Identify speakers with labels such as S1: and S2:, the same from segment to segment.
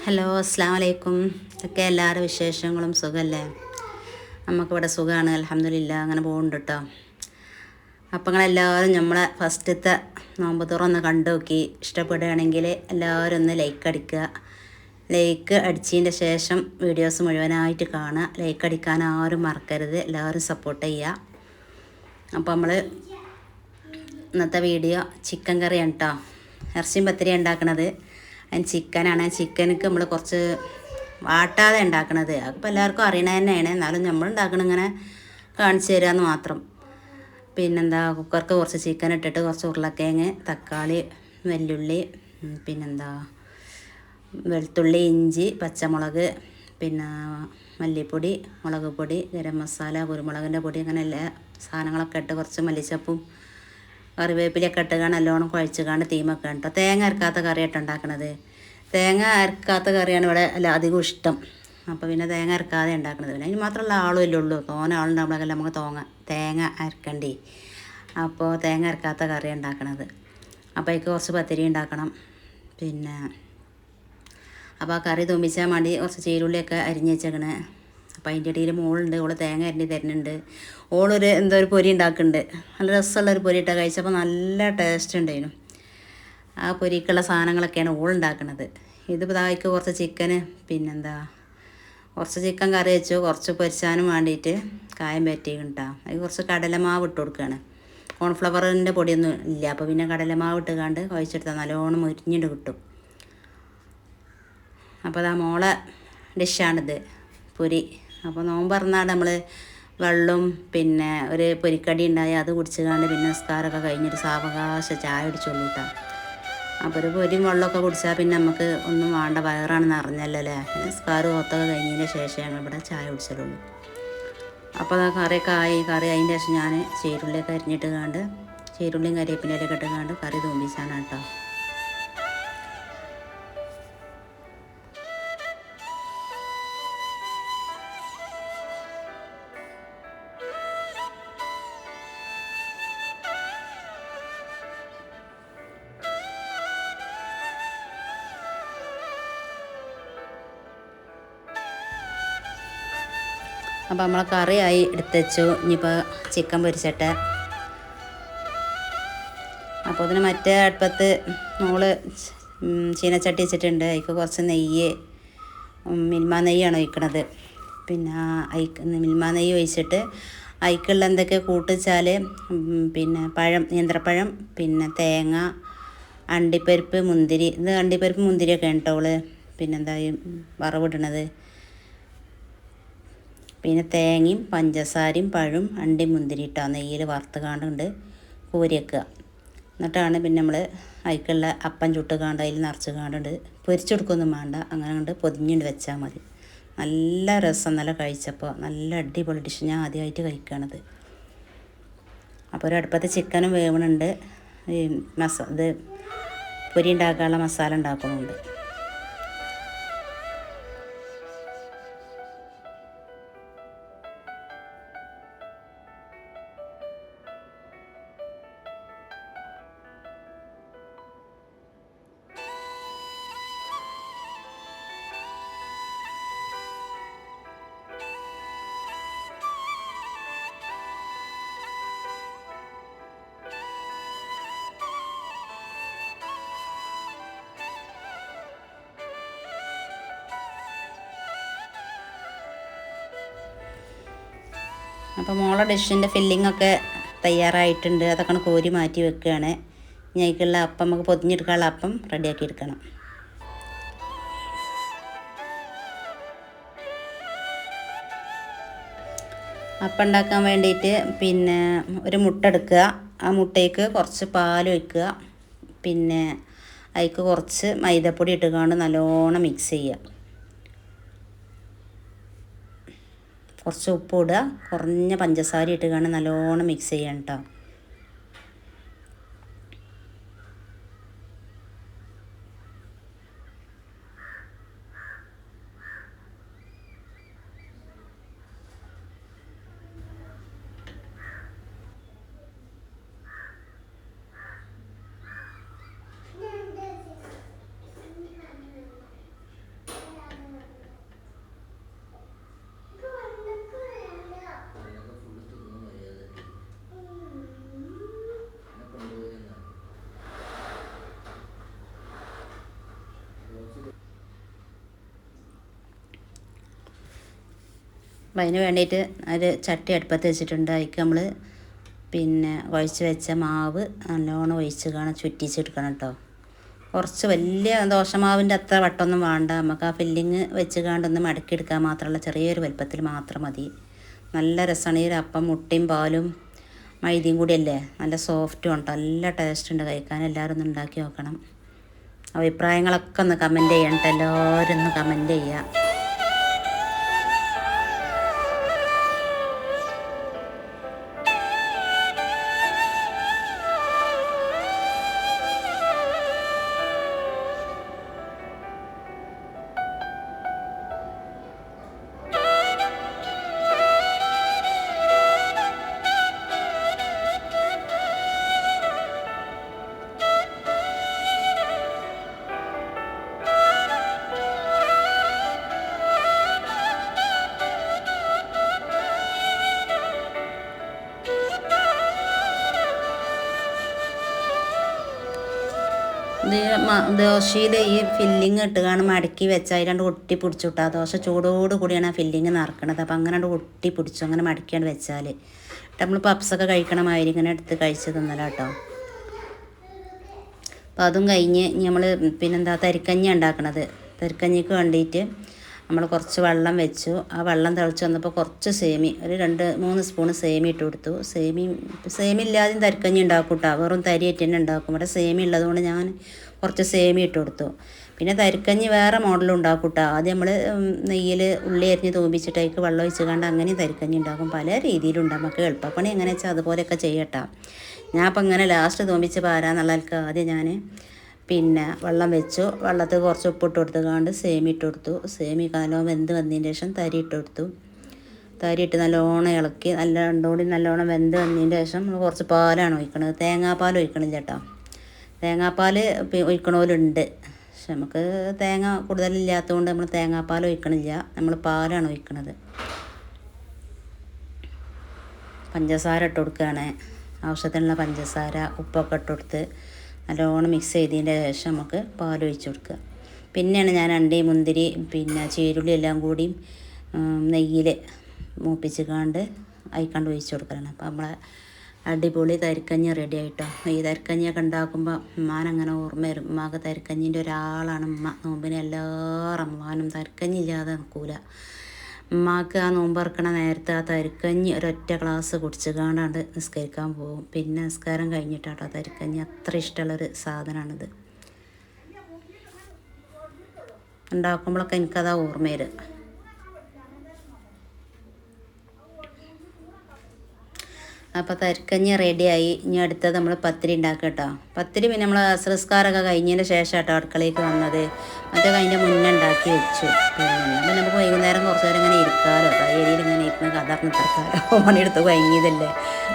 S1: Hello, അസ്സാം വലൈക്കും. ഒക്കെ എല്ലാവരുടെ വിശേഷങ്ങളും സുഖമല്ലേ? നമുക്കിവിടെ സുഖമാണ്, അൽഹംദുലില്ലാ. അങ്ങനെ പോകുന്നുണ്ട് കേട്ടോ. അപ്പം നിങ്ങളെല്ലാവരും നമ്മളെ ഫസ്റ്റത്തെ നോമ്പ് തുറന്ന് കണ്ടു നോക്കി ഇഷ്ടപ്പെടുകയാണെങ്കിൽ എല്ലാവരും ഒന്ന് ലൈക്ക് അടിക്കുക. ലൈക്ക് അടിച്ചതിൻ്റെ ശേഷം വീഡിയോസ് മുഴുവനായിട്ട് കാണുക. ലൈക്ക് അടിക്കാൻ ആരും മറക്കരുത്, എല്ലാവരും സപ്പോർട്ട് ചെയ്യുക. അപ്പോൾ നമ്മൾ ഇന്നത്തെ വീഡിയോ ചിക്കൻ കറിയാണ് കേട്ടോ. ഇറച്ചിയും പത്തിരി ഉണ്ടാക്കണത്. അതിന് ചിക്കനാണ്. ചിക്കനക്ക് നമ്മൾ കുറച്ച് വാട്ടാതെ ഉണ്ടാക്കണത്. അതിപ്പോൾ എല്ലാവർക്കും അറിയണത് തന്നെയാണ്. എന്നാലും നമ്മൾ ഉണ്ടാക്കണ ഇങ്ങനെ കാണിച്ചു തരാമെന്ന് മാത്രം. പിന്നെന്താ, കുക്കർക്ക് കുറച്ച് ചിക്കൻ ഇട്ടിട്ട് കുറച്ച് ഉരുളക്കിഴങ്ങ്, തക്കാളി, വെല്ലുള്ളി, പിന്നെന്താ വെളുത്തുള്ളി, ഇഞ്ചി, പച്ചമുളക്, പിന്നെ മല്ലിപ്പൊടി, മുളക് പൊടി, ഗരം മസാല, കുരുമുളകിൻ്റെ പൊടി, അങ്ങനെ എല്ലാ സാധനങ്ങളൊക്കെ ഇട്ട് കുറച്ച് മല്ലിച്ചപ്പും കറിവേപ്പിലൊക്കെ ഇട്ടുകാണ് നല്ലോണം കുഴച്ചുകാണ്ട് തീമൊക്കെ കേട്ടോ. തേങ്ങ അരക്കാത്ത കറിയായിട്ട് ഉണ്ടാക്കണത്. തേങ്ങ അരക്കാത്ത കറിയാണ് ഇവിടെ അധികം ഇഷ്ടം. അപ്പോൾ പിന്നെ തേങ്ങ അരക്കാതെ ഉണ്ടാക്കണത്. പിന്നെ അതിന് മാത്രമുള്ള ആളുമല്ലേ ഉള്ളൂ. തോനെ ആളുണ്ടാകുമ്പോഴൊക്കെ നമുക്ക് തേങ്ങ അരക്കണ്ടേ. അപ്പോൾ തേങ്ങ അരക്കാത്ത കറി ഉണ്ടാക്കണത്. അപ്പോൾ അതിക്ക് കുറച്ച് പത്തിരി ഉണ്ടാക്കണം. പിന്നെ അപ്പോൾ ആ കറി തുമ്പിച്ചാൽ വേണ്ടി കുറച്ച് ചീരുള്ളിയൊക്കെ അരിഞ്ഞ് വെച്ചേക്കണേ. അപ്പോൾ അതിൻ്റെ ഇടയിൽ മോളുണ്ട്, ഓള് തേങ്ങ അരിഞ്ഞ് തരുന്നുണ്ട്. ഓളൊരു എന്തോ ഒരു പൊരി ഉണ്ടാക്കുന്നുണ്ട്. നല്ല രസമുള്ളൊരു പൊരി ഇട്ടാൽ കഴിച്ചപ്പോൾ നല്ല ടേസ്റ്റ് ഉണ്ടായിരുന്നു. ആ പൊരിക്കുള്ള സാധനങ്ങളൊക്കെയാണ് ഓളുണ്ടാക്കുന്നത്. ഇതിപ്പോൾ തായ്ക്ക് കുറച്ച് ചിക്കന്, പിന്നെന്താ കുറച്ച് ചിക്കൻ കറി വെച്ചു, കുറച്ച് പൊരിച്ചാനും വേണ്ടിയിട്ട് കായം പറ്റിക്കണം കേട്ടോ. അത് കുറച്ച് കടലമാവ് ഇട്ട് കൊടുക്കുകയാണ്. കോൺഫ്ലവറിൻ്റെ പൊടിയൊന്നും ഇല്ല. അപ്പോൾ പിന്നെ കടലമാവ് ഇട്ടുകാണ്ട് കുഴച്ചെടുത്താൽ നല്ലോണം മുരിഞ്ഞിട്ട് കിട്ടും. അപ്പോൾ അതാ മോളെ ഡിഷാണിത്, പൊരി. അപ്പോൾ നോമ്പ് പറഞ്ഞാൽ നമ്മൾ വെള്ളവും പിന്നെ ഒരു പൊരിക്കടി ഉണ്ടായി അത് കുടിച്ചുകൊണ്ട് പിന്നെ നിസ്കാരമൊക്കെ കഴിഞ്ഞിട്ട് സാവകാശം ചായ കുടിച്ചോളൂ കേട്ടോ. അപ്പോൾ ഒരു പൊരിയും വെള്ളമൊക്കെ കുടിച്ചാൽ പിന്നെ നമുക്ക് ഒന്നും വേണ്ട, വയറാണ് നിറഞ്ഞല്ലോ അല്ലേ. നിസ്കാരം ഓത്തൊക്കെ കഴിഞ്ഞതിന് ശേഷം ഞങ്ങളിവിടെ ചായ കുടിച്ചോളൂ. അപ്പോൾ ആ കറിയൊക്കെ കറി അതിൻ്റെ ശേഷം ഞാൻ ചീരുള്ളിയൊക്കെ അരിഞ്ഞിട്ട് കണ്ട് ചീരുള്ളിയും കരിവേപ്പിലൊക്കെ ഇട്ട് കണ്ട് കറി തൂമ്പിച്ചാണ് കേട്ടോ. അപ്പോൾ നമ്മളെ കറിയായി എടുത്തുവച്ചു. ഇനിയിപ്പോൾ ചിക്കൻ പൊരിച്ചിട്ട് അപ്പോൾ അതിന് മറ്റേ അടുപ്പത്ത് മോള് ചീനച്ചട്ടി വെച്ചിട്ടുണ്ട്. അതിക്ക് കുറച്ച് നെയ്യ്, മിൽമ നെയ്യാണ് ഒഴിക്കണത്. പിന്നെ മിൽമ നെയ്യ് ഒഴിച്ചിട്ട് അതിക്കുള്ള എന്തൊക്കെ കൂട്ടിച്ചാൽ പിന്നെ നേന്ത്രപ്പഴം, പിന്നെ തേങ്ങ, അണ്ടിപ്പരിപ്പ്, മുന്തിരി. ഇത് അണ്ടിപ്പരിപ്പ് മുന്തിരിയൊക്കെ ഉണ്ട് അവള് പിന്നെന്താ വറവിടണത്. പിന്നെ തേങ്ങയും പഞ്ചസാരയും പഴവും അണ്ടി മുന്തിരി ഇട്ടാൽ നെയ്യിൽ വറുത്ത് കാണ്ടുണ്ട് കോരി വെക്കുക. എന്നിട്ടാണ് പിന്നെ നമ്മൾ അതിക്കുള്ള അപ്പം ചുട്ട് കാണ്ട് അതിൽ നിറച്ച് കാണ്ടുണ്ട് പൊരിച്ചെടുക്കൊന്നും വേണ്ട. അങ്ങനെ കൊണ്ട് പൊതിഞ്ഞുകൊണ്ട് വെച്ചാൽ മതി. നല്ല രസം, നല്ല കഴിച്ചപ്പോൾ നല്ല അടിപൊളി ഡിഷ്. ഞാൻ ആദ്യമായിട്ട് കഴിക്കണത്. അപ്പോൾ ഒരു അടുപ്പത്ത് ചിക്കനും വേവണുണ്ട്. ഇത് പൊരി ഉണ്ടാക്കാനുള്ള മസാല ഉണ്ടാക്കണമുണ്ട്. അപ്പോൾ മോളെ ഡിഷിൻ്റെ ഫില്ലിങ്ങൊക്കെ തയ്യാറായിട്ടുണ്ട്. അതൊക്കെ കോരി മാറ്റി വെക്കുകയാണ്. ഇനി അതിലേക്കുള്ള അപ്പം നമുക്ക് പൊതിഞ്ഞെടുക്കാനുള്ള അപ്പം റെഡിയാക്കി എടുക്കണം. അപ്പം ഉണ്ടാക്കാൻ വേണ്ടിയിട്ട് പിന്നെ ഒരു മുട്ട എടുക്കുക. ആ മുട്ടയ്ക്ക് കുറച്ച് പാൽ ഒഴിക്കുക. പിന്നെ അതിലേക്ക് കുറച്ച് മൈദപ്പൊടി ഇട്ടുകൊണ്ട് നല്ലോണം മിക്സ് ചെയ്യുക. കുറച്ച് ഉപ്പ് ഇടുക, കുറഞ്ഞ പഞ്ചസാര ഇട്ടുകൊണ്ട് നല്ലോണം മിക്സ് ചെയ്യണം കേട്ടോ. അപ്പം അതിന് വേണ്ടിയിട്ട് ഒരു ചട്ടി അടുപ്പത്ത് വെച്ചിട്ടുണ്ട്. അതിക്ക് നമ്മൾ പിന്നെ കുഴച്ച് വെച്ച മാവ് നല്ലോണം ഒഴിച്ച് കാണാൻ ചുറ്റിച്ചെടുക്കണം കേട്ടോ. കുറച്ച് വലിയ ദോശമാവിൻ്റെ അത്ര വട്ടമൊന്നും വേണ്ട. നമുക്ക് ആ ഫില്ലിങ് വെച്ച് കാണ്ടൊന്ന് മടക്കിയെടുക്കാൻ മാത്രമുള്ള ചെറിയൊരു വലുപ്പത്തിൽ മാത്രം മതി. നല്ല രസമാണ് ഈ അപ്പം. മുട്ടയും പാലും മൈദയും കൂടിയല്ലേ, നല്ല സോഫ്റ്റും ഉണ്ട്, നല്ല ടേസ്റ്റ് ഉണ്ട് കഴിക്കാൻ. എല്ലാവരും ഒന്ന് ഉണ്ടാക്കി നോക്കണം. അഭിപ്രായങ്ങളൊക്കെ ഒന്ന് കമൻറ്റ് ചെയ്യണം കേട്ടോ. എല്ലാവരും ഒന്ന് കമൻറ്റ് ചെയ്യുക. ഇത് ദോശയിൽ ഈ ഫില്ലിങ് ഇട്ടുകാണ് മടക്കി വെച്ചാൽ രണ്ട് ഒട്ടി പിടിച്ചു വിട്ടാൽ ദോശ ചൂടോട് കൂടിയാണ് ആ ഫില്ലിങ് നിറക്കണത്. അപ്പം അങ്ങനെ ഒട്ടി പിടിച്ചു അങ്ങനെ മടക്കിയാണ് വെച്ചാൽ നമ്മൾ പപ്സൊക്കെ കഴിക്കണ മാതിരി ഇങ്ങനെ എടുത്ത് കഴിച്ച് തിന്നല കേട്ടോ. അപ്പം അതും കഴിഞ്ഞ് നമ്മൾ പിന്നെന്താ തരിക്കഞ്ഞി ഉണ്ടാക്കണത്. തരിക്കഞ്ഞിക്ക് വേണ്ടിയിട്ട് നമ്മൾ കുറച്ച് വെള്ളം വെച്ചു. ആ വെള്ളം തിളച്ച് വന്നപ്പോൾ കുറച്ച് സേമി, ഒരു 2-3 സ്പൂണ് സേമി ഇട്ട് കൊടുത്തു. സേമി ഇല്ലാതെയും തരിക്കഞ്ഞി ഉണ്ടാക്കും കേട്ടോ. വെറും തരിയായിട്ട് തന്നെ ഉണ്ടാക്കും. ഇവിടെ സേമി ഉള്ളതുകൊണ്ട് ഞാൻ കുറച്ച് സേമി ഇട്ട് കൊടുത്തു. പിന്നെ തരിക്കഞ്ഞി വേറെ മോഡലും ഉണ്ടാക്കും കേട്ടോ. ആദ്യം നമ്മൾ നെയ്യിൽ ഉള്ളി അരിഞ്ഞ് തൂമ്പിച്ചിട്ട് അതിലേക്ക് വെള്ളം ഒഴിച്ച് കണ്ട് അങ്ങനെയും തരിക്കഞ്ഞി ഉണ്ടാക്കും. പല രീതിയിലുണ്ട്. നമുക്ക് എളുപ്പപ്പണി എങ്ങനെ വെച്ചാൽ അതുപോലെയൊക്കെ ചെയ്യട്ടോ. ഞാൻ അപ്പം ഇങ്ങനെ ലാസ്റ്റ് തൂമ്പിച്ച് പാരാന്നുള്ളവർക്ക് ആദ്യം ഞാൻ പിന്നെ വെള്ളം വെച്ചു. വെള്ളത്തിൽ കുറച്ച് ഉപ്പിട്ട് കൊടുത്ത് കാണ്ട് സേമി ഇട്ട് കൊടുത്തു. സേമി നല്ലോണം വെന്ത് വന്നതിന് ശേഷം തരി ഇട്ട് കൊടുത്തു. തരി ഇട്ട് നല്ലോണം ഇളക്കി രണ്ടുകൂടി നല്ലോണം വെന്ത് വന്നതിന് ശേഷം നമ്മൾ കുറച്ച് പാലാണ് ഒഴിക്കണത്. തേങ്ങാപ്പാൽ ഒഴിക്കണില്ല കേട്ടോ. തേങ്ങാപ്പാൽ ഒഴിക്കണവരുണ്ട്. പക്ഷെ നമുക്ക് തേങ്ങ കൂടുതലില്ലാത്തതുകൊണ്ട് നമ്മൾ തേങ്ങാപ്പാൽ ഒഴിക്കണില്ല. നമ്മൾ പാലാണ് ഒഴിക്കണത്. പഞ്ചസാര ഇട്ട് കൊടുക്കുകയാണ്. ആവശ്യത്തിനുള്ള പഞ്ചസാര ഉപ്പൊക്കെ ഇട്ട് കൊടുത്ത് നല്ലോണം മിക്സ് ചെയ്തതിൻ്റെ ശേഷം നമുക്ക് പാൽ ഒഴിച്ച് കൊടുക്കുക. പിന്നെയാണ് ഞാൻ അണ്ടി മുന്തിരി പിന്നെ ചീരുള്ളി എല്ലാം കൂടി നെയ്യിൽ മൂപ്പിച്ച് കാണ്ട് അയക്കാണ്ട് ഒഴിച്ച് കൊടുക്കണം. അപ്പം നമ്മളെ അടിപൊളി തരിക്കഞ്ഞി റെഡി ആയിട്ടോ. ഈ തരിക്കഞ്ഞിയൊക്കെ ഉണ്ടാക്കുമ്പോൾ ഉമ്മാനങ്ങനെ ഓർമ്മ വരും. ഉമ്മാക്ക് തരിക്കഞ്ഞിൻ്റെ ഒരാളാണ് ഉമ്മ. നോമ്പിന് എല്ലാ റമളാനും തരിക്കഞ്ഞി ഇല്ലാതെ നിൽക്കൂല. ഉമ്മാക്ക് ആ നോമ്പ് ഇറക്കണ നേരത്തെ ആ തരിക്കഞ്ഞി ഒരൊറ്റ ഗ്ലാസ് കുടിച്ച് കാണാണ്ട് നിസ്കരിക്കാൻ പോകും. പിന്നെ നിസ്കാരം കഴിഞ്ഞിട്ടാട്ടോ തരിക്കഞ്ഞി. അത്ര ഇഷ്ടമുള്ളൊരു സാധനമാണിത്. ഉണ്ടാക്കുമ്പോഴൊക്കെ എനിക്കതാ ഓർമ്മ വരും. അപ്പോൾ തരിക്കഞ്ഞി റെഡിയായി. ഇനി അടുത്തത് നമ്മൾ പത്തിരി ഉണ്ടാക്കുക കേട്ടോ. പത്തിരി പിന്നെ നമ്മൾ അസ്രസ്കാരമൊക്കെ കഴിഞ്ഞതിന് ശേഷം കേട്ടോ അടുക്കളയ്ക്ക് വന്നത്. മറ്റൊക്കെ അതിൻ്റെ മുന്നേ ഉണ്ടാക്കി വെച്ചു. പിന്നെ നമുക്ക് വൈകുന്നേരം കുറച്ച് നേരം ഇങ്ങനെ ഇരിക്കാമല്ലോ. ഏരിയയിൽ ഇങ്ങനെ ഇരിക്കുന്ന കതറിന് കുത്തർക്കാലോ. പണിയെടുത്ത് കഴിഞ്ഞതല്ലേ,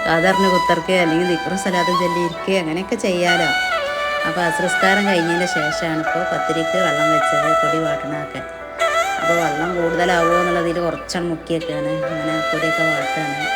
S1: കതറിന് കുത്തർക്കുക അല്ലെങ്കിൽ ദിക്റും സലാത്തും ചൊല്ലി ഇരിക്കുക അങ്ങനെയൊക്കെ ചെയ്യാമല്ലോ. അപ്പോൾ അസ്രസ്കാരം കഴിഞ്ഞതിന് ശേഷമാണ് ഇപ്പോൾ പത്തിരിക്ക് വെള്ളം വെച്ചത്, പൊടി വാട്ടണമൊക്കെ. അപ്പോൾ വെള്ളം കൂടുതലാവുമോ എന്നുള്ളതിൽ കുറച്ചാണ് മുക്കിയൊക്കെയാണ്. അങ്ങനെ പൊടിയൊക്കെ വാട്ടുകയാണ്.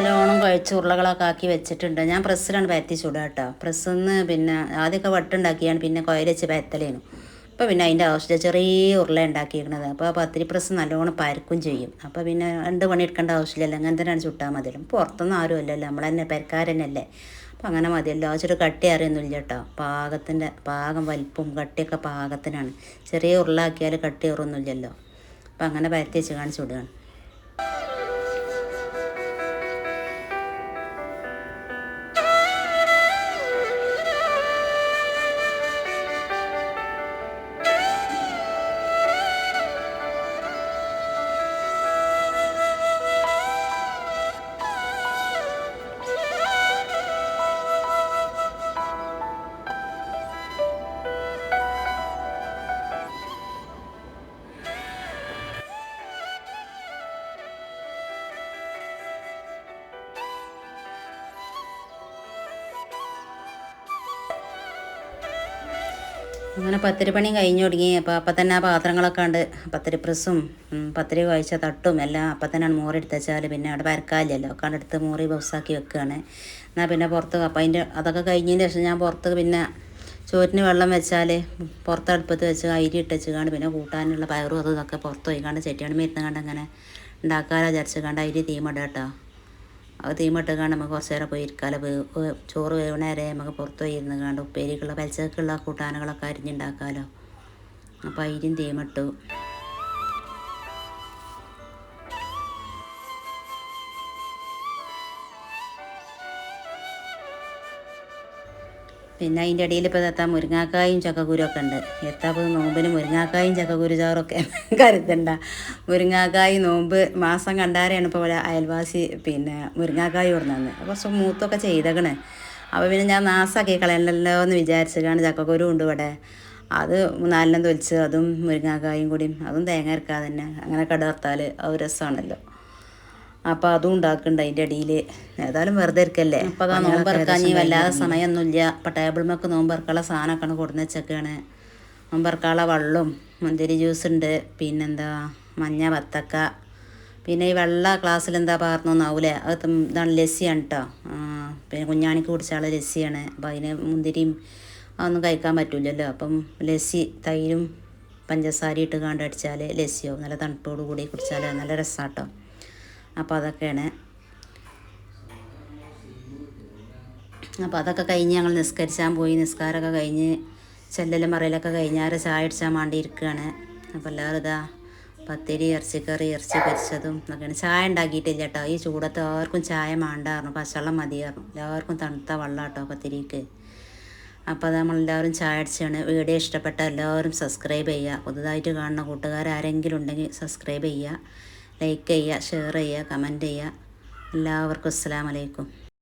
S1: നല്ലോണം കുഴച്ച് ഉരുളകളൊക്കെ ആക്കി വെച്ചിട്ടുണ്ട്. ഞാൻ പ്രസ്സിലാണ് പരത്തി ചുടുക കേട്ടോ. പ്രസ്സിൽ നിന്ന് പിന്നെ ആദ്യമൊക്കെ വട്ടുണ്ടാക്കിയാണ് പിന്നെ കുഴൽ വെച്ച് പരത്തലേനു. അപ്പോൾ പിന്നെ അതിൻ്റെ ആവശ്യമില്ല, ചെറിയ ഉരുള ഉണ്ടാക്കിയിരിക്കണത്. അപ്പോൾ പത്തിരി പ്രസ് നല്ലോണം പരക്കും ചെയ്യും. അപ്പോൾ പിന്നെ 2 പണി എടുക്കേണ്ട ആവശ്യമില്ലല്ലോ, അങ്ങനെ തന്നെയാണ് ചുട്ടാൽ മതിയല്ലോ. പുറത്തൊന്നും ആരും അല്ലല്ലോ, നമ്മൾ തന്നെ പെരക്കാരനല്ലേ. അപ്പോൾ അങ്ങനെ മതിയല്ലോ. ആവശ്യം കട്ടി അറിയൊന്നുമില്ല കേട്ടോ. പാകം വലിപ്പും കട്ടിയൊക്കെ പാകത്തിനാണ്. ചെറിയ ഉരുളാക്കിയാൽ കട്ടി ഏറൊന്നുമില്ലല്ലോ. അപ്പോൾ അങ്ങനെ പരത്തി വെച്ച് കാണിച്ചു വിടുകയാണ്. അങ്ങനെ പത്തിരി പണി കഴിഞ്ഞു തുടങ്ങി. അപ്പം തന്നെ ആ പാത്രങ്ങളൊക്കെ ഉണ്ട്, പത്തിരി പ്രസ്സും പത്തിരി കഴിച്ച തട്ടും എല്ലാം അപ്പം തന്നെയാണ് മോറിയെടുത്ത് വെച്ചാൽ പിന്നെ അവിടെ പരക്കാനില്ലല്ലോ. കണ്ടെടുത്ത് മോറി ബോക്സാക്കി വെക്കുകയാണ്. എന്നാൽ പിന്നെ പുറത്ത് അപ്പം അതൊക്കെ കഴിഞ്ഞതിന് ശേഷം ഞാൻ പുറത്ത് പിന്നെ ചോറ്റിന് വെള്ളം വെച്ചാൽ പുറത്തടുപ്പത്ത് വെച്ച് അരി ഇട്ട് വെച്ചുകൊണ്ട് പിന്നെ കൂട്ടാനുള്ള പയറും അതും ഇതൊക്കെ പുറത്ത് പോയിക്കാണ്ട് ചെട്ടിയാണ് മരുന്ന് അങ്ങനെ ഉണ്ടാക്കാലോ വിചാരിച്ച് അരി തീമട കേട്ടോ. അത് തീമിട്ടുകാണ്ട് നമുക്ക് കുറച്ച് നേരം പോയി ഇരിക്കാമല്ലോ. ചോറ് വേവണ വരെ നമുക്ക് പുറത്ത് പോയി ഇരുന്ന് കാണ്ട് ഉപ്പേരിക്കുള്ള പലിച്ചക്കുള്ള കൂട്ടാനുകളൊക്കെ അരിഞ്ഞുണ്ടാക്കാമല്ലോ. അപ്പോൾ അരിയും തീമിട്ടു. പിന്നെ അതിൻ്റെ ഇടയിൽ ഇപ്പോൾ എത്താൻ മുരിങ്ങാക്കായും ചക്കക്കുരുവൊക്കെ ഉണ്ട്. എത്താപ്പോൾ നോമ്പിന് മുരിങ്ങാക്കായും ചക്കക്കുരു ചാറൊക്കെ കരുതണ്ട. മുരിങ്ങാക്കായ് നോമ്പ് മാസം കണ്ടാരെയാണ് ഇപ്പോൾ അയൽവാസി പിന്നെ മുരിങ്ങാക്കായ് കൊടുന്നത്. കുറച്ച് മൂത്തൊക്കെ ചെയ്തേക്കണേ. അപ്പോൾ പിന്നെ ഞാൻ നാസാക്കി കളയണല്ലോ എന്ന് വിചാരിച്ചാണ്. ചക്കക്കുരു ഉണ്ട് ഇവിടെ, അത് 4 തൊലിച്ച് അതും മുരിങ്ങാക്കായും കൂടിയും അതും തേങ്ങ അരക്കാതെ തന്നെ അങ്ങനെ കടർത്താൽ അത് രസമാണല്ലോ. അപ്പോൾ അതും ഉണ്ടാക്കുന്നുണ്ട് അതിൻ്റെ ഇടയിൽ. ഏതായാലും വെറുതെ ഇരിക്കല്ലേ. അപ്പോൾ അതാ നോമ്പറക്കാൻ വല്ലാതെ സമയമൊന്നുമില്ല. അപ്പോൾ ടേബിൾ മേക്ക് നോമ്പറക്കാനുള്ള സാധനമൊക്കെ കൊടുന്ന് വെച്ചൊക്കെയാണ്. നോമ്പറക്കാനുള്ള വെള്ളവും മുന്തിരി ജ്യൂസ് ഉണ്ട്, പിന്നെന്താ മഞ്ഞ വത്തക്ക, പിന്നെ ഈ വെള്ള ഗ്ലാസ്സിൽ എന്താ പാർന്നൊന്നാവൂലേ, അത് ഇതാണ് ലസ്സിയാണ് കേട്ടോ. പിന്നെ കുഞ്ഞാണിക്ക് കുടിച്ചാൽ ലസ്സിയാണ്. അപ്പോൾ അതിന് മുന്തിരിയും അതൊന്നും കഴിക്കാൻ പറ്റില്ലല്ലോ. അപ്പം ലസ്സി തൈരും പഞ്ചസാര ഇട്ട് കണ്ടടിച്ചാൽ ലസ്സിയോ നല്ല തണുപ്പോട് കൂടി കുടിച്ചാൽ നല്ല രസമാണ് കേട്ടോ. അപ്പോൾ അതൊക്കെയാണ്. അപ്പോൾ അതൊക്കെ കഴിഞ്ഞ് ഞങ്ങൾ നിസ്കരിച്ചാൻ പോയി. നിസ്കാരമൊക്കെ കഴിഞ്ഞ് ചെല്ലലും മറയിലൊക്കെ കഴിഞ്ഞാൽ ചായ അടിച്ചാൻ വേണ്ടി ഇരിക്കുകയാണ്. അപ്പോൾ എല്ലാവരും ഇതാ പത്തിരി, ഇറച്ചിക്കറി, ഇറച്ചി പൊരിച്ചതും ഒക്കെയാണ്. ചായ ഉണ്ടാക്കിയിട്ടില്ല കേട്ടോ. ഈ ചൂടത്ത് ആർക്കും ചായ വേണ്ടായിരുന്നു, പച്ചവെള്ളം മതിയായിരുന്നു. എല്ലാവർക്കും തണുത്ത വെള്ളം കേട്ടോ പത്തിരിക്ക്. അപ്പോൾ അത് നമ്മളെല്ലാവരും ചായ അടിച്ചാണ്. വീഡിയോ ഇഷ്ടപ്പെട്ട എല്ലാവരും സബ്സ്ക്രൈബ് ചെയ്യുക. പുതുതായിട്ട് കാണുന്ന കൂട്ടുകാരാരെങ്കിലും ഉണ്ടെങ്കിൽ സബ്സ്ക്രൈബ് ചെയ്യുക, ലൈക്ക് ചെയ്യുക, ഷെയർ ചെയ്യുക, കമൻറ്റ് ചെയ്യുക. എല്ലാവർക്കും അസ്സലാമു അലൈക്കും.